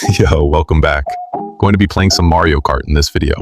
Yo, welcome back. Going to be playing some Mario Kart in this video.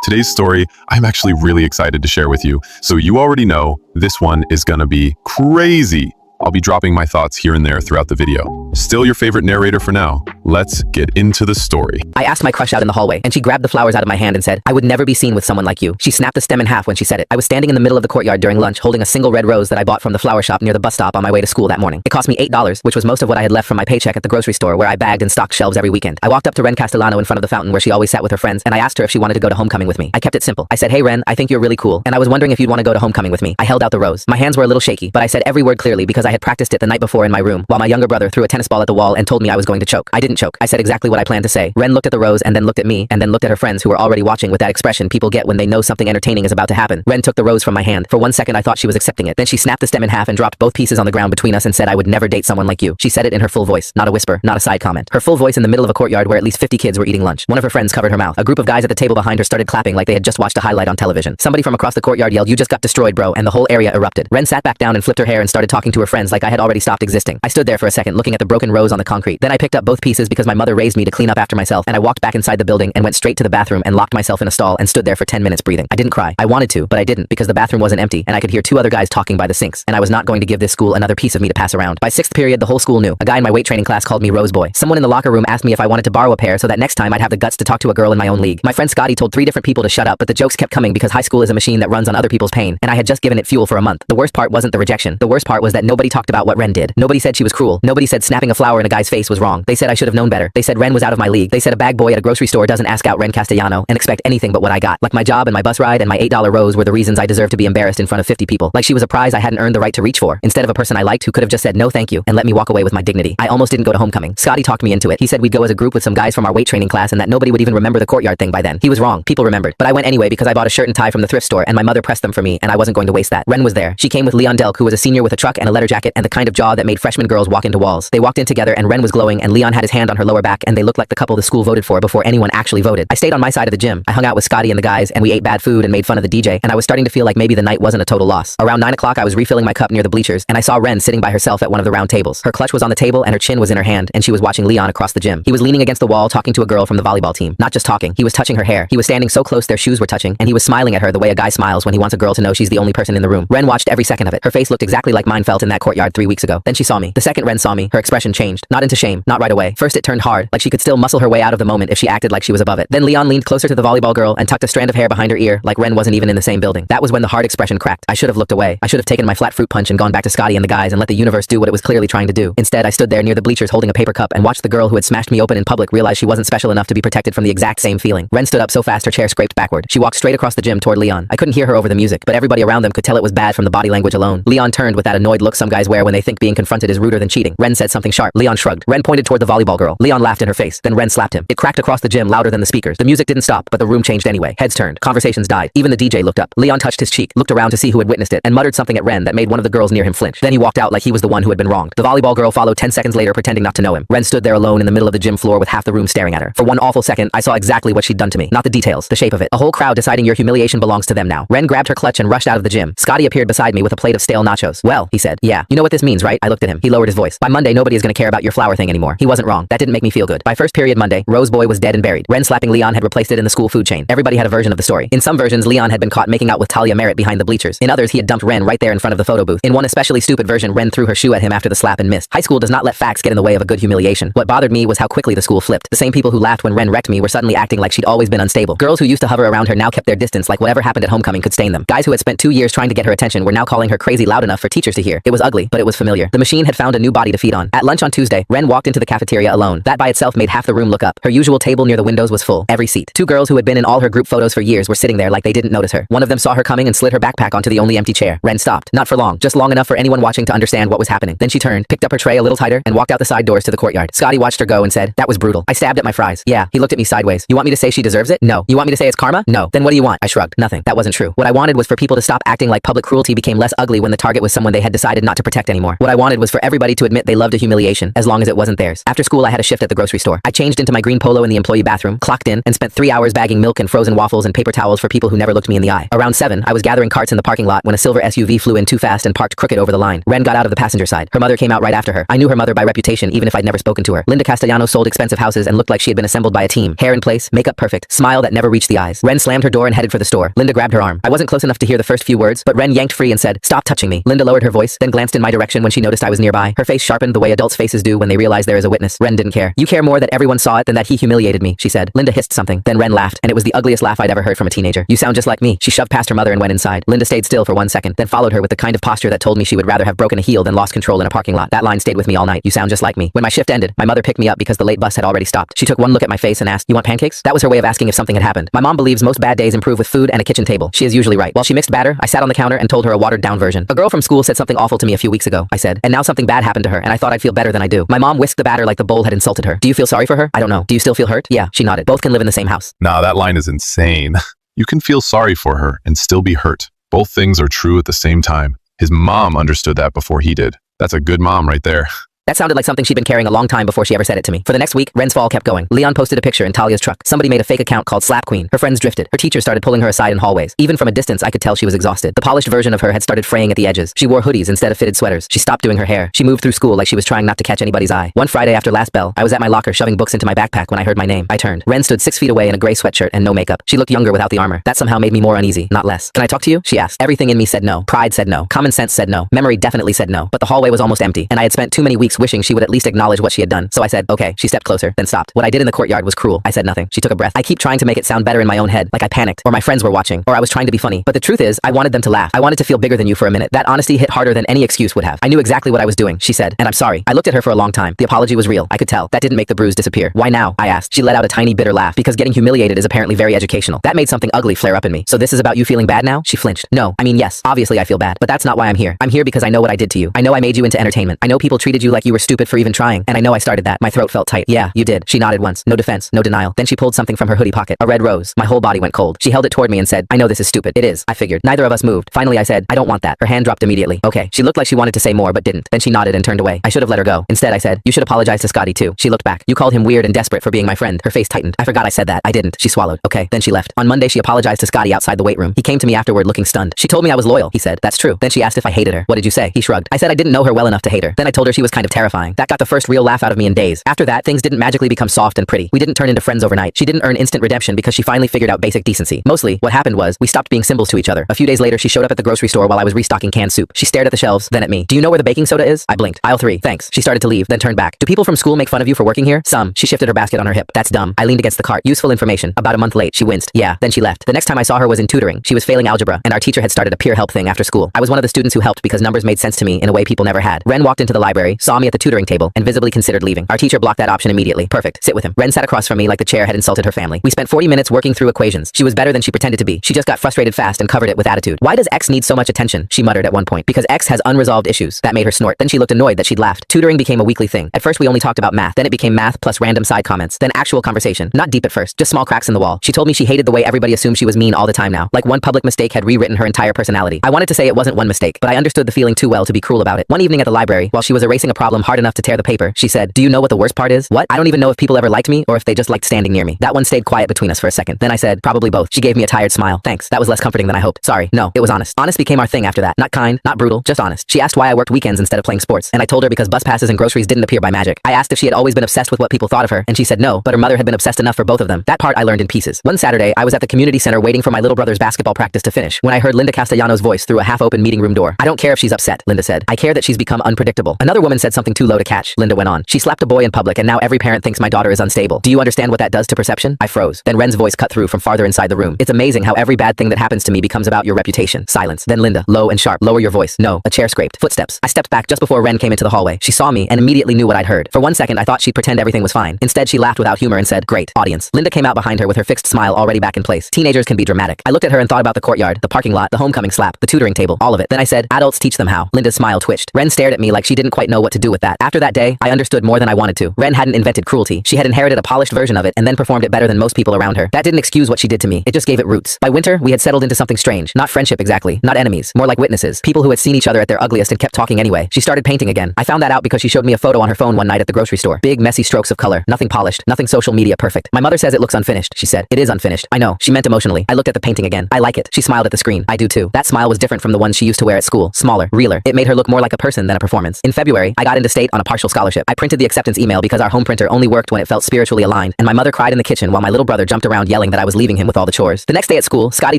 Today's story, I'm actually really excited to share with you. So you already know, this one is gonna be crazy. I'll be dropping my thoughts here and there throughout the video. Still your favorite narrator for now. Let's get into the story. I asked my crush out in the hallway, and she grabbed the flowers out of my hand and said, "I would never be seen with someone like you." She snapped the stem in half when she said it. I was standing in the middle of the courtyard during lunch, holding a single red rose that I bought from the flower shop near the bus stop on my way to school that morning. It cost me $8, which was most of what I had left from my paycheck at the grocery store where I bagged and stocked shelves every weekend. I walked up to Ren Castellano in front of the fountain where she always sat with her friends, and I asked her if she wanted to go to homecoming with me. I kept it simple. I said, "Hey Ren, I think you're really cool, and I was wondering if you'd want to go to homecoming with me." I held out the rose. My hands were a little shaky, but I said every word clearly because I had practiced it the night before in my room, while my younger brother threw a tennis ball at the wall and told me I was going to choke. I didn't choke. I said exactly what I planned to say. Ren looked at the rose and then looked at me and then looked at her friends who were already watching with that expression people get when they know something entertaining is about to happen. Ren took the rose from my hand. For 1 second I thought she was accepting it. Then she snapped the stem in half and dropped both pieces on the ground between us and said I would never date someone like you. She said it in her full voice, not a whisper, not a side comment. Her full voice in the middle of a courtyard where at least 50 kids were eating lunch. One of her friends covered her mouth. A group of guys at the table behind her started clapping like they had just watched a highlight on television. Somebody from across the courtyard yelled, "You just got destroyed, bro," and the whole area erupted. Ren sat back down and flipped her hair and started talking to her friends like I had already stopped existing. I stood there for a second looking at the broken rose on the concrete. Then I picked up both pieces because my mother raised me to clean up after myself, and I walked back inside the building and went straight to the bathroom and locked myself in a stall and stood there for 10 minutes breathing. I didn't cry. I wanted to, but I didn't because the bathroom wasn't empty and I could hear 2 other guys talking by the sinks, and I was not going to give this school another piece of me to pass around. By 6th period, the whole school knew. A guy in my weight training class called me Rose Boy. Someone in the locker room asked me if I wanted to borrow a pair so that next time I'd have the guts to talk to a girl in my own league. My friend Scotty told 3 different people to shut up, but the jokes kept coming because high school is a machine that runs on other people's pain, and I had just given it fuel for a month. The worst part wasn't the rejection. The worst part was that nobody talked about what Ren did. Nobody said she was cruel. Nobody said snapping a flower in a guy's face was wrong. They said I should have known better. They said Ren was out of my league. They said a bag boy at a grocery store doesn't ask out Ren Castellano and expect anything but what I got. Like my job and my bus ride and my $8 rose were the reasons I deserved to be embarrassed in front of 50 people. Like she was a prize I hadn't earned the right to reach for, instead of a person I liked who could have just said no thank you and let me walk away with my dignity. I almost didn't go to homecoming. Scotty talked me into it. He said we'd go as a group with some guys from our weight training class and that nobody would even remember the courtyard thing by then. He was wrong. People remembered. But I went anyway because I bought a shirt and tie from the thrift store and my mother pressed them for me and I wasn't going to waste that. Ren was there. She came with Leon Delk, who was a senior with a truck and a leather jacket and the kind of jaw that made freshman girls walk into walls. They walked in together and Ren was glowing and Leon had his hand on her lower back and they looked like the couple the school voted for before anyone actually voted. I stayed on my side of the gym. I hung out with Scotty and the guys and we ate bad food and made fun of the DJ, and I was starting to feel like maybe the night wasn't a total loss. Around 9 o'clock I was refilling my cup near the bleachers and I saw Ren sitting by herself at one of the round tables. Her clutch was on the table and her chin was in her hand and she was watching Leon across the gym. He was leaning against the wall talking to a girl from the volleyball team. Not just talking, he was touching her hair. He was standing so close their shoes were touching and he was smiling at her the way a guy smiles when he wants a girl to know she's the only person in the room. Ren watched every second of it. Her face looked exactly like mine felt in that courtyard 3 weeks ago. Then she saw me. The second Ren saw me, her expression changed. Not into shame, not right away. First it turned hard, like she could still muscle her way out of the moment if she acted like she was above it. Then Leon leaned closer to the volleyball girl and tucked a strand of hair behind her ear like Ren wasn't even in the same building. That was when the hard expression cracked. I should have looked away. I should have taken my flat fruit punch and gone back to Scotty and the guys and let the universe do what it was clearly trying to do. Instead, I stood there near the bleachers holding a paper cup and watched the girl who had smashed me open in public realize she wasn't special enough to be protected from the exact same feeling. Ren stood up so fast her chair scraped backward. She walked straight across the gym toward Leon. I couldn't hear her over the music, but everybody around them could tell it was bad from the body language alone. Leon turned with that annoyed look some guys wear when they think being confronted is ruder than cheating. Ren said something sharp. Leon shrugged. Ren pointed toward the volleyball girl. Leon laughed in her face. Then Ren slapped him. It cracked across the gym louder than the speakers. The music didn't stop, but the room changed anyway. Heads turned. Conversations died. Even the DJ looked up. Leon touched his cheek, looked around to see who had witnessed it, and muttered something at Ren that made one of the girls near him flinch. Then he walked out like he was the one who had been wronged. The volleyball girl followed 10 seconds later, pretending not to know him. Ren stood there alone in the middle of the gym floor with half the room staring at her. For one awful second, I saw exactly what she'd done to me. Not the details, the shape of it. A whole crowd deciding your humiliation belongs to them now. Ren grabbed her clutch and rushed out of the gym. Scotty appeared beside me with a plate of stale nachos. "Well," he said. "Yeah, you know what this means, right?" I looked at him. He lowered his voice. "By Monday, nobody is gonna care about your flower thing anymore." He wasn't wrong. That didn't make me feel good. By first period Monday, Rose Boy was dead and buried. Ren slapping Leon had replaced it in the school food chain. Everybody had a version of the story. In some versions, Leon had been caught making out with Talia Merritt behind the bleachers. In others, he had dumped Ren right there in front of the photo booth. In one especially stupid version, Ren threw her shoe at him after the slap and missed. High school does not let facts get in the way of a good humiliation. What bothered me was how quickly the school flipped. The same people who laughed when Ren wrecked me were suddenly acting like she'd always been unstable. Girls who used to hover around her now kept their distance like whatever happened at homecoming could stain them. Guys who had spent 2 years trying to get her attention were now calling her crazy loud enough for teachers to hear. It was ugly, but it was familiar. The machine had found a new body to feed on. At lunch on Tuesday, Ren walked into the cafeteria alone. That by itself made half the room look up. Her usual table near the windows was full. Every seat. 2 girls who had been in all her group photos for years were sitting there like they didn't notice her. One of them saw her coming and slid her backpack onto the only empty chair. Ren stopped. Not for long, just long enough for anyone watching to understand what was happening. Then she turned, picked up her tray a little tighter, and walked out the side doors to the courtyard. Scotty watched her go and said, "That was brutal." I stabbed at my fries. "Yeah." He looked at me sideways. "You want me to say she deserves it?" "No." "You want me to say it's karma?" "No." "Then what do you want?" I shrugged. Nothing. That wasn't true. What I wanted was for people to stop acting like public cruelty became less ugly when the target was someone they had decided not to protect anymore. What I wanted was for everybody to admit they loved a human humiliation, as long as it wasn't theirs. After school, I had a shift at the grocery store. I changed into my green polo in the employee bathroom, clocked in, and spent 3 hours bagging milk and frozen waffles and paper towels for people who never looked me in the eye. Around 7, I was gathering carts in the parking lot when a silver SUV flew in too fast and parked crooked over the line. Ren got out of the passenger side. Her mother came out right after her. I knew her mother by reputation, even if I'd never spoken to her. Linda Castellanos sold expensive houses and looked like she had been assembled by a team. Hair in place, makeup perfect, smile that never reached the eyes. Ren slammed her door and headed for the store. Linda grabbed her arm. I wasn't close enough to hear the first few words, but Ren yanked free and said, "Stop touching me." Linda lowered her voice, then glanced in my direction when she noticed I was nearby. Her face sharpened the way adults' faces do when they realize there is a witness. Ren didn't care. "You care more that everyone saw it than that he humiliated me," she said. Linda hissed something. Then Ren laughed, and it was the ugliest laugh I'd ever heard from a teenager. "You sound just like me." She shoved past her mother and went inside. Linda stayed still for 1 second, then followed her with the kind of posture that told me she would rather have broken a heel than lost control in a parking lot. That line stayed with me all night. "You sound just like me." When my shift ended, my mother picked me up because the late bus had already stopped. She took one look at my face and asked, "You want pancakes?" That was her way of asking if something had happened. My mom believes most bad days improve with food and a kitchen table. She is usually right. While she mixed batter, I sat on the counter and told her a watered-down version. "A girl from school said something awful to me a few weeks ago," I said, "and now something bad happened to her, and I thought I'd feel better than I do." My mom whisked the batter like the bowl had insulted her. "Do you feel sorry for her?" "I don't know. Do you still feel hurt?" "Yeah," she nodded. "Both can live in the same house." Nah, that line is insane. You can feel sorry for her and still be hurt. Both things are true at the same time. His mom understood that before he did. That's a good mom right there. That sounded like something she'd been carrying a long time before she ever said it to me. For the next week, Ren's fall kept going. Leon posted a picture in Talia's truck. Somebody made a fake account called Slap Queen. Her friends drifted. Her teachers started pulling her aside in hallways. Even from a distance, I could tell she was exhausted. The polished version of her had started fraying at the edges. She wore hoodies instead of fitted sweaters. She stopped doing her hair. She moved through school like she was trying not to catch anybody's eye. One Friday after last bell, I was at my locker shoving books into my backpack when I heard my name. I turned. Ren stood 6 feet away in a gray sweatshirt and no makeup. She looked younger without the armor. That somehow made me more uneasy, not less. "Can I talk to you?" she asked. Everything in me said no. Pride said no. Common sense said no. Memory definitely said no. But the hallway was almost empty, and I had spent too many weeks wishing she would at least acknowledge what she had done. So I said, "Okay." She stepped closer, then stopped. What I did in the courtyard was cruel. I said nothing. She took a breath. I keep trying to make it sound better in my own head, like I panicked, or my friends were watching, or I was trying to be funny. But the truth is, I wanted them to laugh. I wanted to feel bigger than you for a minute. That honesty hit harder than any excuse would have. I knew exactly what I was doing, she said, "and I'm sorry." I looked at her for a long time. The apology was real. I could tell. That didn't make the bruise disappear. "Why now?" I asked. She let out a tiny bitter laugh, because getting humiliated is apparently very educational. That made something ugly flare up in me. "So this is about you feeling bad now?" She flinched. "No, I mean yes, obviously I feel bad, but that's not why I'm here. I'm here because I know what I did to you. I know I made you into entertainment. I know people treated you like you were stupid for even trying, and I know I started that." My throat felt tight. "Yeah, you did." She nodded once. No defense, no denial. Then she pulled something from her hoodie pocket. A red rose. My whole body went cold. She held it toward me and said, "I know this is stupid." "It is," I figured. Neither of us moved. Finally I said, "I don't want that." Her hand dropped immediately. "Okay." She looked like she wanted to say more but didn't. Then she nodded and turned away. I should have let her go. Instead I said, "You should apologize to Scotty too." She looked back. "You called him weird and desperate for being my friend." Her face tightened. "I forgot I said that." "I didn't." She swallowed. "Okay." Then she left. On Monday she apologized to Scotty outside the weight room. He came to me afterward looking stunned. "She told me I was loyal," he said. "That's true." Then she asked if I hated her. "What did you say?" He shrugged. I said I didn't know her well enough to hate her. Then I told her she was kind of terrifying. That got the first real laugh out of me in days. After that, things didn't magically become soft and pretty. We didn't turn into friends overnight. She didn't earn instant redemption because she finally figured out basic decency. Mostly, what happened was, we stopped being symbols to each other. A few days later, she showed up at the grocery store while I was restocking canned soup. She stared at the shelves, then at me. "Do you know where the baking soda is?" I blinked. "Aisle 3, thanks." She started to leave, then turned back. "Do people from school make fun of you for working here?" "Some." She shifted her basket on her hip. "That's dumb." I leaned against the cart. "Useful information." About a month late, she winced. "Yeah." Then she left. The next time I saw her was in tutoring. She was failing algebra, and our teacher had started a peer help thing after school. I was one of the students who helped because numbers made sense to me in a way people never had. Ren walked into the library, saw me at the tutoring table, and visibly considered leaving. Our teacher blocked that option immediately. "Perfect. Sit with him." Ren sat across from me like the chair had insulted her family. We spent 40 minutes working through equations. She was better than she pretended to be. She just got frustrated fast and covered it with attitude. "Why does X need so much attention?" she muttered at one point. "Because X has unresolved issues." That made her snort. Then she looked annoyed that she'd laughed. Tutoring became a weekly thing. At first we only talked about math. Then it became math plus random side comments. Then actual conversation. Not deep at first, just small cracks in the wall. She told me she hated the way everybody assumed she was mean all the time now. Like one public mistake had rewritten her entire personality. I wanted to say it wasn't one mistake, but I understood the feeling too well to be cruel about it. One evening at the library, while she was erasing a problem hard enough to tear the paper, she said, "Do you know what the worst part is?" "What?" "I don't even know if people ever liked me or if they just liked standing near me." That one stayed quiet between us for a second. Then I said, "Probably both." She gave me a tired smile. "Thanks. That was less comforting than I hoped." "Sorry. No, it was honest." Honest became our thing after that. Not kind, not brutal, just honest. She asked why I worked weekends instead of playing sports, and I told her because bus passes and groceries didn't appear by magic. I asked if she had always been obsessed with what people thought of her, and she said no, but her mother had been obsessed enough for both of them. That part I learned in pieces. One Saturday, I was at the community center waiting for my little brother's basketball practice to finish when I heard Linda Castellanos' voice through a half-open meeting room door. "I don't care if she's upset," Linda said. "I care that she's become unpredictable." Another woman said something too low to catch, Linda went on. "She slapped a boy in public and now every parent thinks my daughter is unstable. Do you understand what that does to perception?" I froze. Then Ren's voice cut through from farther inside the room. "It's amazing how every bad thing that happens to me becomes about your reputation." Silence. Then Linda, low and sharp, "Lower your voice." "No." A chair scraped. Footsteps. I stepped back just before Ren came into the hallway. She saw me and immediately knew what I'd heard. For 1 second I thought she'd pretend everything was fine. Instead she laughed without humor and said, "Great. Audience." Linda came out behind her with her fixed smile already back in place. Teenagers can be dramatic. I looked at her and thought about the courtyard, the parking lot, the homecoming slap, the tutoring table, all of it. Then I said, "Adults teach them how." Linda's smile twitched. Ren stared at me like she didn't quite know what to do do with that. After that day, I understood more than I wanted to. Ren hadn't invented cruelty. She had inherited a polished version of it and then performed it better than most people around her. That didn't excuse what she did to me. It just gave it roots. By winter, we had settled into something strange. Not friendship exactly. Not enemies. More like witnesses. People who had seen each other at their ugliest and kept talking anyway. She started painting again. I found that out because she showed me a photo on her phone one night at the grocery store. Big, messy strokes of color. Nothing polished. Nothing social media perfect. My mother says it looks unfinished, she said. It is unfinished. I know. She meant emotionally. I looked at the painting again. I like it. She smiled at the screen. I do too. That smile was different from the one she used to wear at school. Smaller. Realer. It made her look more like a person than a performance. In February, I got into state on a partial scholarship. I printed the acceptance email because our home printer only worked when it felt spiritually aligned, and my mother cried in the kitchen while my little brother jumped around yelling that I was leaving him with all the chores. The next day at school, Scotty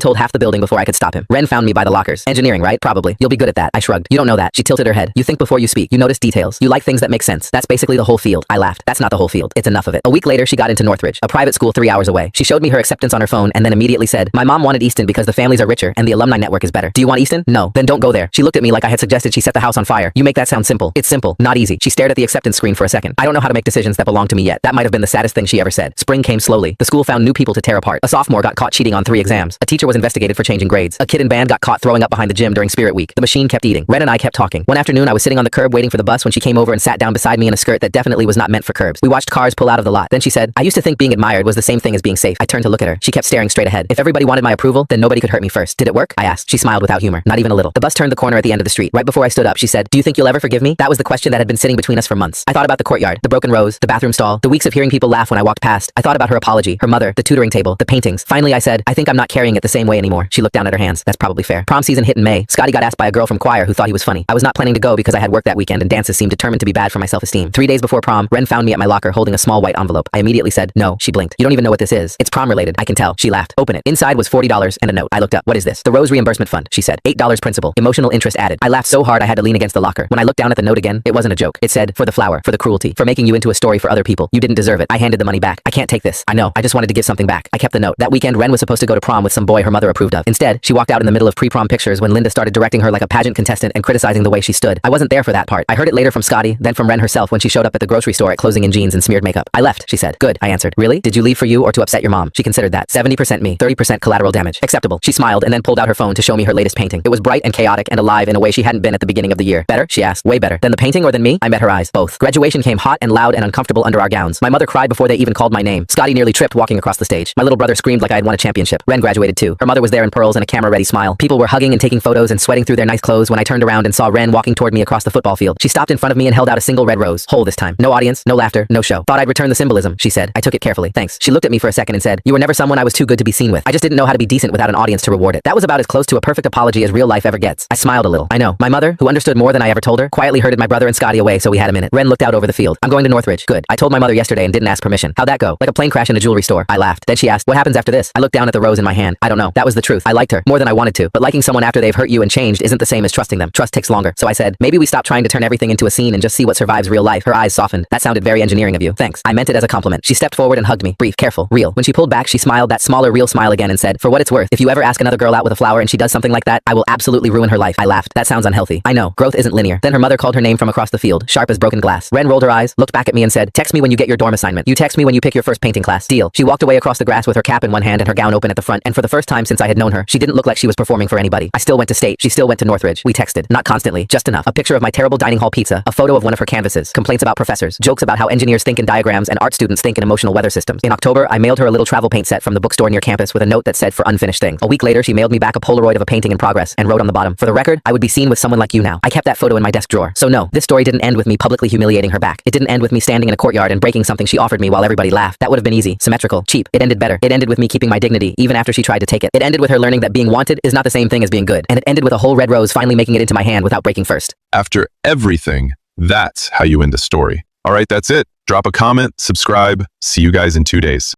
told half the building before I could stop him. Ren found me by the lockers. Engineering, right? Probably. You'll be good at that. I shrugged. You don't know that. She tilted her head. You think before you speak. You notice details. You like things that make sense. That's basically the whole field. I laughed. That's not the whole field. It's enough of it. A week later, she got into Northridge, a private school 3 hours away. She showed me her acceptance on her phone and then immediately said, my mom wanted Easton because the families are richer and the alumni network is better. Do you want Easton? No. Then don't go there. She looked at me like I had suggested she set the house on fire. You make that sound simple. It's simple, not easy. She stared at the acceptance screen for a second. I don't know how to make decisions that belong to me yet. That might have been the saddest thing she ever said. Spring came slowly. The school found new people to tear apart. A sophomore got caught cheating on 3 exams. A teacher was investigated for changing grades. A kid in band got caught throwing up behind the gym during Spirit Week. The machine kept eating. Ren and I kept talking. One afternoon, I was sitting on the curb waiting for the bus when she came over and sat down beside me in a skirt that definitely was not meant for curbs. We watched cars pull out of the lot. Then she said, I used to think being admired was the same thing as being safe. I turned to look at her. She kept staring straight ahead. If everybody wanted my approval, then nobody could hurt me first. Did it work? I asked. She smiled without humor. Not even a little. The bus turned the corner at the end of the street. Right before I stood up, she said, do you think you'll ever forgive me? That was the question that had been sitting between us for months. I thought about the courtyard, the broken rose, the bathroom stall, the weeks of hearing people laugh when I walked past. I thought about her apology, her mother, the tutoring table, the paintings. Finally, I said, I think I'm not carrying it the same way anymore. She looked down at her hands. That's probably fair. Prom season hit in May. Scotty got asked by a girl from choir who thought he was funny. I was not planning to go because I had work that weekend and dances seemed determined to be bad for my self-esteem. 3 days before prom, Ren found me at my locker holding a small white envelope. I immediately said, no. She blinked. You don't even know what this is. It's prom related. I can tell. She laughed. Open it. Inside was $40 and a note. I looked up. What is this? The Rose Reimbursement Fund, she said. $8 principal. Emotional interest added. I laughed so hard I had to lean against the locker. When I looked down at the note again, it wasn't a joke. It said, for the flower, for the cruelty, for making you into a story for other people. You didn't deserve it. I handed the money back. I can't take this. I know. I just wanted to give something back. I kept the note. That weekend, Ren was supposed to go to prom with some boy her mother approved of. Instead, she walked out in the middle of pre-prom pictures when Linda started directing her like a pageant contestant and criticizing the way she stood. I wasn't there for that part. I heard it later from Scotty, then from Ren herself when she showed up at the grocery store at closing in jeans and smeared makeup. I left, she said. Good, I answered. Really? Did you leave for you or to upset your mom? She considered that. 70% me, 30% collateral damage. Acceptable. She smiled and then pulled out her phone to show me her latest painting. It was bright and chaotic and alive in a way she hadn't been at the beginning of the year. Better? She asked. Way better. Than the painting or than me? I met her eyes. Both. Graduation came hot and loud and uncomfortable under our gowns. My mother cried before they even called my name. Scotty nearly tripped walking across the stage. My little brother screamed like I had won a championship. Ren graduated too. Her mother was there in pearls and a camera-ready smile. People were hugging and taking photos and sweating through their nice clothes when I turned around and saw Ren walking toward me across the football field. She stopped in front of me and held out a single red rose. Whole this time. No audience, no laughter, no show. Thought I'd return the symbolism, she said. I took it carefully. Thanks. She looked at me for a second and said, you were never someone I was too good to be seen with. I just didn't know how to be decent without an audience to reward it. That was about as close to a perfect apology as real life ever gets. I smiled a little. I know. My mother, who understood more than I ever told her, quietly herded my brother and Scotty away so we had a minute. Ren looked out over the field. I'm going to Northridge. Good. I told my mother yesterday and didn't ask permission. How'd that go? Like a plane crash in a jewelry store. I laughed. Then she asked, what happens after this? I looked down at the rose in my hand. I don't know. That was the truth. I liked her more than I wanted to, but liking someone after they've hurt you and changed isn't the same as trusting them. Trust takes longer. So I said, maybe we stop trying to turn everything into a scene and just see what survives real life. Her eyes softened. That sounded very engineering of you. Thanks. I meant it as a compliment. She stepped forward and hugged me. Brief, careful, real. When she pulled back, she smiled that smaller, real smile again and said, for what it's worth, if you ever ask another girl out with a flower and she does something like that, I will absolutely ruin her life. I laughed. That sounds unhealthy. I know. Growth isn't linear. Then her mother called her name from across the field, sharp as broken glass. Ren rolled her eyes, looked back at me and said, text me when you get your dorm assignment. You text me when you pick your first painting class. Deal. She walked away across the grass with her cap in one hand and her gown open at the front, and for the first time since I had known her, she didn't look like she was performing for anybody. I still went to state. She still went to Northridge. We texted. Not constantly. Just enough. A picture of my terrible dining hall pizza, a photo of one of her canvases, complaints about professors, jokes about how engineers think in diagrams and art students think in emotional weather systems. In October, I mailed her a little travel paint set from the bookstore near campus with a note that said for unfinished things. A week later, she mailed me back a Polaroid of a painting in progress and wrote on the bottom, for the record, I would be seen with someone like you now. I kept that photo in my desk drawer. So no, this story didn't end with me publicly humiliating her back. It didn't end with me standing in a courtyard and breaking something she offered me while everybody laughed. That would have been easy, symmetrical, cheap. It ended better. It ended with me keeping my dignity even after she tried to take it. It ended with her learning that being wanted is not the same thing as being good. And it ended with a whole red rose finally making it into my hand without breaking first. After everything, that's how you end a story. All right, that's it. Drop a comment, subscribe. See you guys in 2 days.